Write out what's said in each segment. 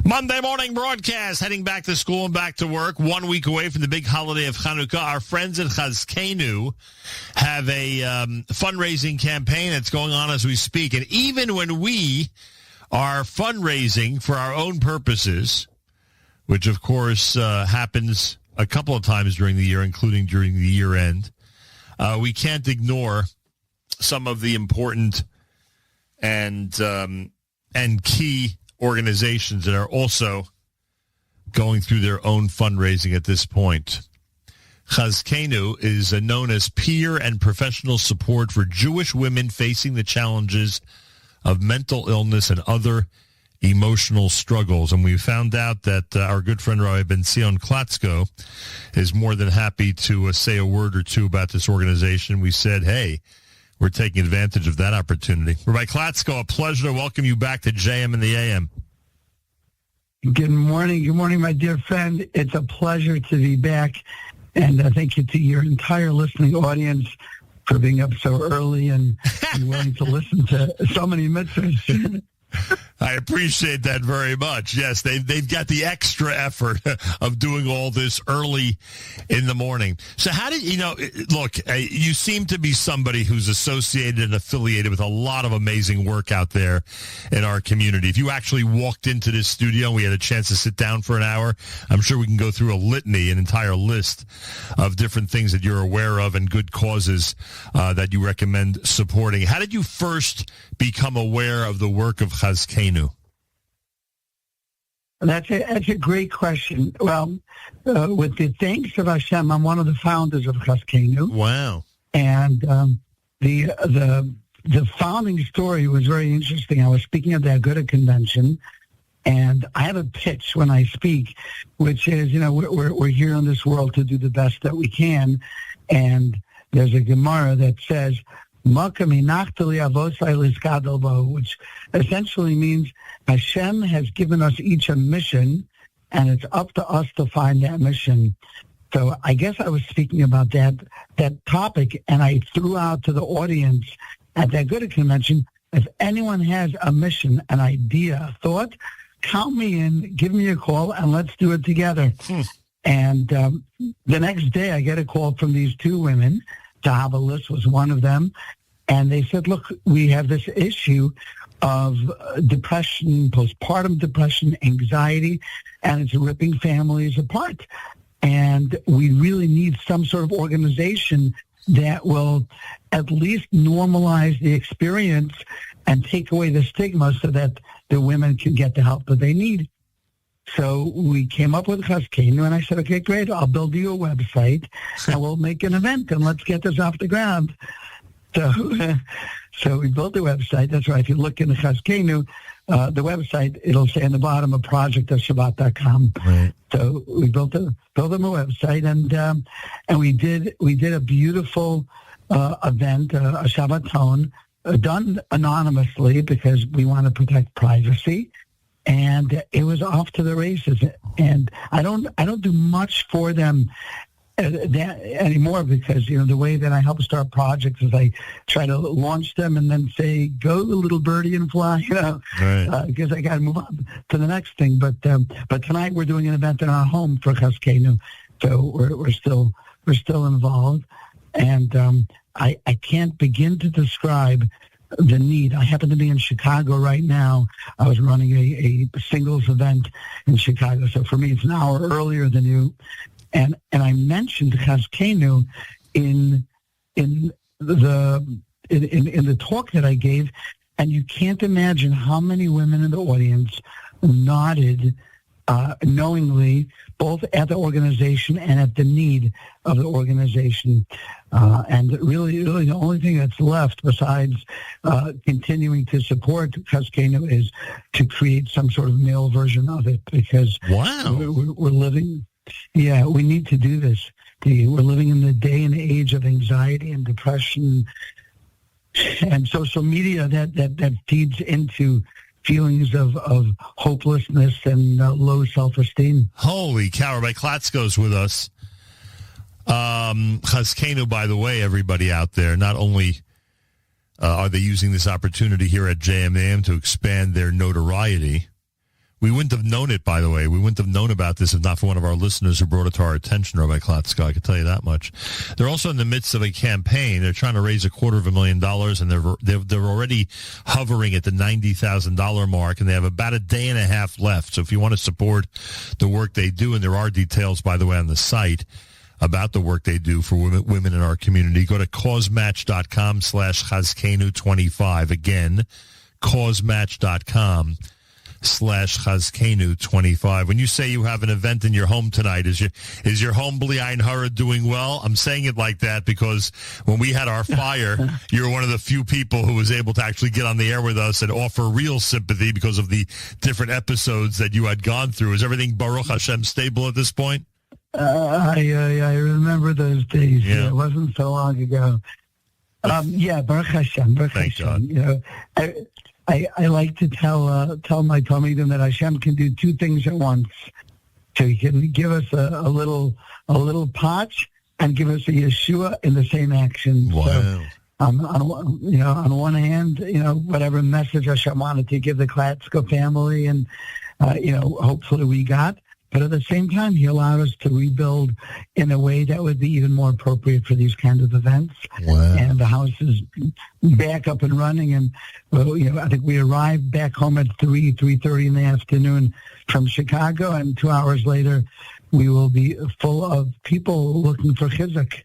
Monday morning broadcast, heading back to school and back to work, 1 week away from the big holiday of Hanukkah. Our friends at Chazkeinu have a fundraising campaign that's going on as we speak. And even when we are fundraising for our own purposes, which of course happens a couple of times during the year, including during the year end, we can't ignore some of the important and key organizations that are also going through their own fundraising at this point. Chazkeinu is known as peer and professional support for Jewish women facing the challenges of mental illness and other emotional struggles. And we found out that our good friend Rabbi Benzion Klatzko is more than happy to say a word or two about this organization. We said, hey, we're taking advantage of that opportunity. Rabbi Klatzko, a pleasure to welcome you back to JM in the AM. Good morning. Good morning, my dear friend. It's a pleasure to be back. And thank you to your entire listening audience for being up so early and willing to listen to so many mitzvahs. I appreciate that very much. Yes, they've got the extra effort of doing all this early in the morning. So how did look, you seem to be somebody who's associated and affiliated with a lot of amazing work out there in our community. If you actually walked into this studio and we had a chance to sit down for an hour, I'm sure we can go through a litany, an entire list of different things that you're aware of and good causes that you recommend supporting. How did you first become aware of the work of Chazkeinu? That's a great question. Well, with the thanks of Hashem, I'm one of the founders of Chazkeinu. Wow! And the founding story was very interesting. I was speaking at the Aguda convention, and I have a pitch when I speak, which is, we're here in this world to do the best that we can, and there's a Gemara that says, which essentially means Hashem has given us each a mission, and it's up to us to find that mission. So I guess I was speaking about that topic, and I threw out to the audience at that Good convention, if anyone has a mission, an idea, a thought, count me in, give me a call, and let's do it together. And the next day I get a call from these two women. Dahabalis was one of them. And they said, look, we have this issue of depression, postpartum depression, anxiety, and it's ripping families apart. And we really need some sort of organization that will at least normalize the experience and take away the stigma so that the women can get the help that they need. So we came up with Chazkeinu, and I said, okay, great, I'll build you a website, and we'll make an event, and let's get this off the ground. So we built the website. That's right. If you look in the Chazkeinu, the website, it'll say in the bottom, a project of Shabbat.com. Right. So we built them a website, and we did a beautiful event, a Shabbaton, done anonymously because we want to protect privacy. And it was off to the races. And I don't do much for them that anymore because, the way that I help start projects is I try to launch them and then say, go little birdie and fly, because I got to move on to the next thing. But tonight we're doing an event in our home for Chazkeinu. So we're still involved. And I can't begin to describe the need. I happen to be in Chicago right now. I was running a singles event in Chicago. So for me, it's an hour earlier than you. And I mentioned Chazkeinu in the talk that I gave, and you can't imagine how many women in the audience nodded knowingly, both at the organization and at the need of the organization. And really the only thing that's left besides continuing to support Chazkeinu is to create some sort of male version of it because we're living... Yeah, we need to do this. We're living in the day and age of anxiety and depression and social media that feeds into feelings of hopelessness and low self-esteem. Holy cow, Rabbi Klatzko's with us. Chazkeinu, by the way, everybody out there, not only are they using this opportunity here at JMAM to expand their notoriety, We wouldn't have known it, by the way. We wouldn't have known about this if not for one of our listeners who brought it to our attention, Rabbi Klatzko. I can tell you that much. They're also in the midst of a campaign. They're trying to raise $250,000, and they're already hovering at the $90,000 mark, and they have about a day and a half left. So if you want to support the work they do, and there are details, by the way, on the site about the work they do for women in our community, go to causematch.com/Chazkeinu25. Again, causematch.com/Chazkeinu25. When you say you have an event in your home tonight, is your home Bli Ayin Hara doing well? I'm saying it like that because when we had our fire, you were one of the few people who was able to actually get on the air with us and offer real sympathy because of the different episodes that you had gone through. Is everything, Baruch Hashem, stable at this point? I remember those days. Yeah. It wasn't so long ago. Baruch Hashem. Thank God. You know, I like to tell my Talmidim that Hashem can do two things at once. So He can give us a little potch and give us a Yeshua in the same action. Wow. So, on one hand, whatever message Hashem wanted to give the Klatzko family, and hopefully we got. But at the same time, He allowed us to rebuild in a way that would be even more appropriate for these kinds of events. Wow. And the house is back up and running. And, I think we arrived back home at 3:30 in the afternoon from Chicago. And 2 hours later, we will be full of people looking for chizuk.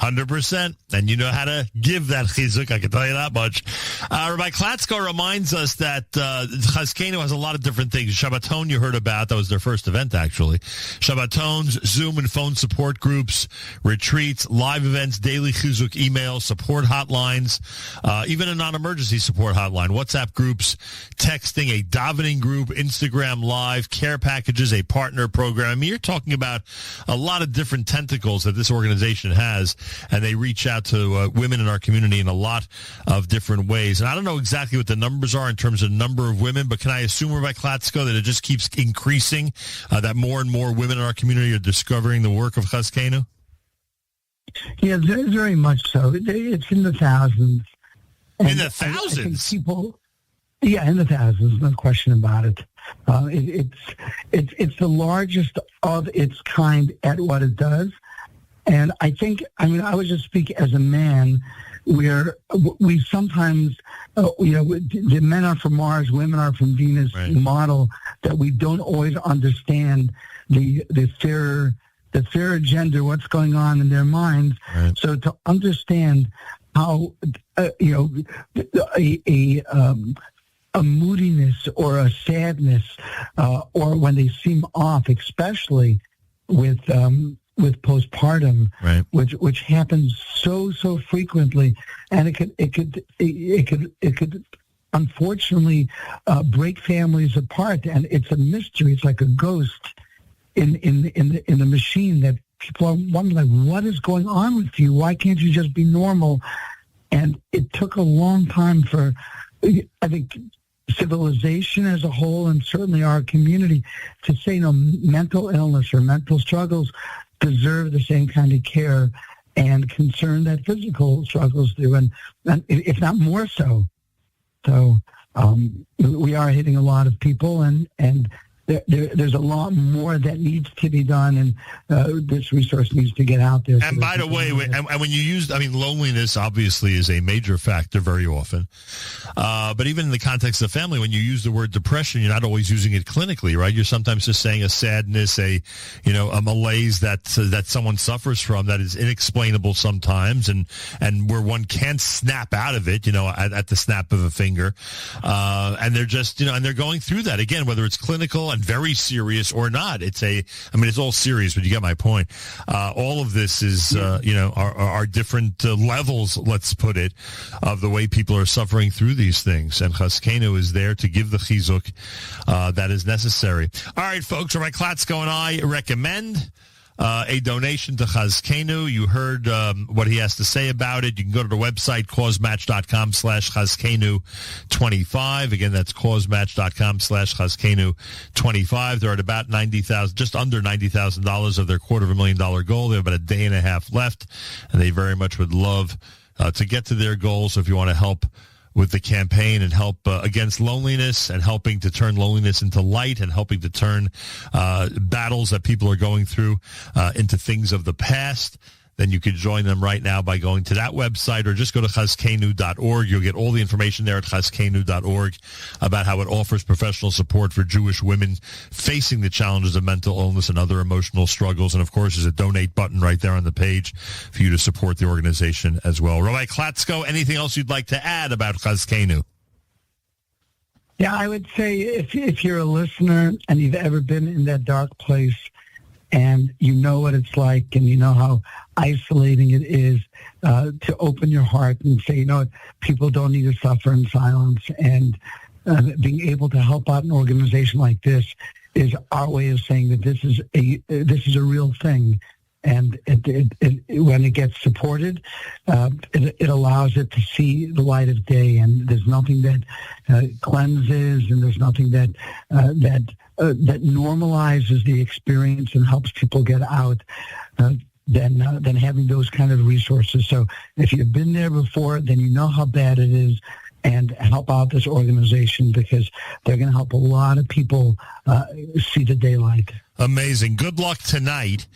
100%. And you know how to give that chizuk, I can tell you that much. Rabbi Klatzko reminds us that Chazkeinu has a lot of different things. Shabbaton you heard about. That was their first event, actually. Shabbatons, Zoom and phone support groups, retreats, live events, daily chizuk emails, support hotlines, even a non-emergency support hotline, WhatsApp groups, texting, a davening group, Instagram live, care packages, a partner program. I mean, you're talking about a lot of different tentacles that this organization has, and they reach out to women in our community in a lot of different ways. And I don't know exactly what the numbers are in terms of number of women, but can I assume, Rabbi Klatzko, that it just keeps increasing, that more and more women in our community are discovering the work of Chazkeinu? Yeah, very much so. It's in the thousands. And in the thousands? I think people, in the thousands, no question about it. It's the largest of its kind at what it does. And I would just speak as a man, where we sometimes, the men are from Mars, women are from Venus, right. Model that we don't always understand the fair gender, what's going on in their minds. Right. So to understand how, a moodiness or a sadness, or when they seem off, especially with postpartum, right. which happens so frequently, and it could unfortunately break families apart, and it's a mystery. It's like a ghost in the machine that people are wondering, like, what is going on with you? Why can't you just be normal? And it took a long time for, I think, civilization as a whole, and certainly our community, to say, mental illness or mental struggles deserve the same kind of care and concern that physical struggles do, and if not more so. So we are hitting a lot of people, and there's a lot more that needs to be done, and this resource needs to get out there. And by the way, and when you use, loneliness obviously is a major factor very often. But even in the context of family, when you use the word depression, you're not always using it clinically, right? You're sometimes just saying a sadness, a malaise that someone suffers from that is inexplainable sometimes, and where one can't snap out of it, at the snap of a finger. And they're just, and they're going through that again, whether it's clinical and very serious or not. It's all serious, but you get my point. All of this is, are different levels, let's put it, of the way people are suffering through these things. And Chazkeinu is there to give the chizuk that is necessary. All right, folks, Rabbi Klatzko and I recommend a donation to Chazkeinu. You heard what he has to say about it. You can go to the website, causematch.com/Chazkeinu25. Again, that's causematch.com/Chazkeinu25. They're at about $90,000, just under $90,000 of their $250,000 goal. They have about a day and a half left, and they very much would love to get to their goal. So if you want to help with the campaign and help against loneliness and helping to turn loneliness into light and helping to turn battles that people are going through into things of the past, then you can join them right now by going to that website or just go to Chazkeinu.org. You'll get all the information there at Chazkeinu.org about how it offers professional support for Jewish women facing the challenges of mental illness and other emotional struggles. And, of course, there's a donate button right there on the page for you to support the organization as well. Rabbi Klatzko, anything else you'd like to add about Chazkeinu? Yeah, I would say if you're a listener and you've ever been in that dark place and you know what it's like and you know how isolating it is, to open your heart and say, you know what, people don't need to suffer in silence. And being able to help out an organization like this is our way of saying that this is a real thing. And when it gets supported, it allows it to see the light of day. And there's nothing that cleanses, and there's nothing that normalizes the experience and helps people get out than having those kind of resources. So if you've been there before, then you know how bad it is, and help out this organization because they're going to help a lot of people see the daylight. Amazing. Good luck tonight.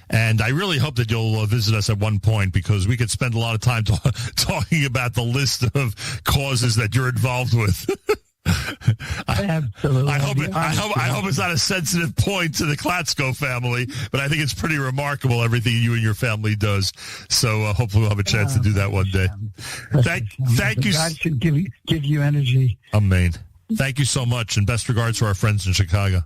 And I really hope that you'll visit us at one point because we could spend a lot of time talking about the list of causes that you're involved with. Absolutely. I hope it's not a sensitive point to the Klatzko family, but I think it's pretty remarkable everything you and your family does. So hopefully we'll have a chance to do that one day. Thank you. God should give you energy. Amen. Thank you so much, and best regards to our friends in Chicago.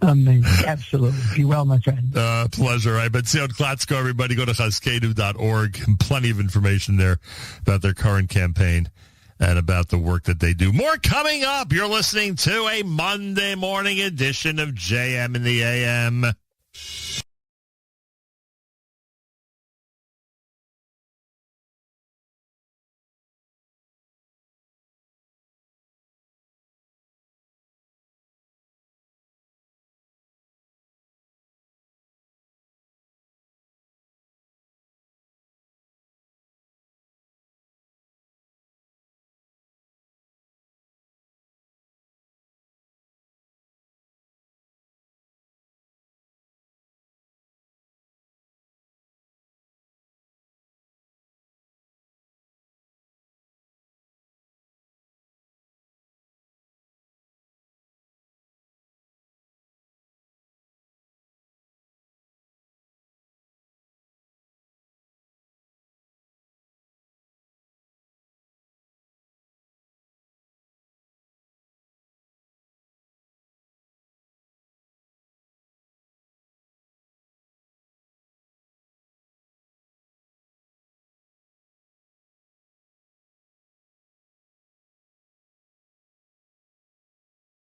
Amazing. Absolutely. Be well, my friend. Pleasure. Rabbi Benzion Klatzko, everybody go to Chazkeinu.org. Plenty of information there about their current campaign and about the work that they do. More coming up. You're listening to a Monday morning edition of JM in the AM.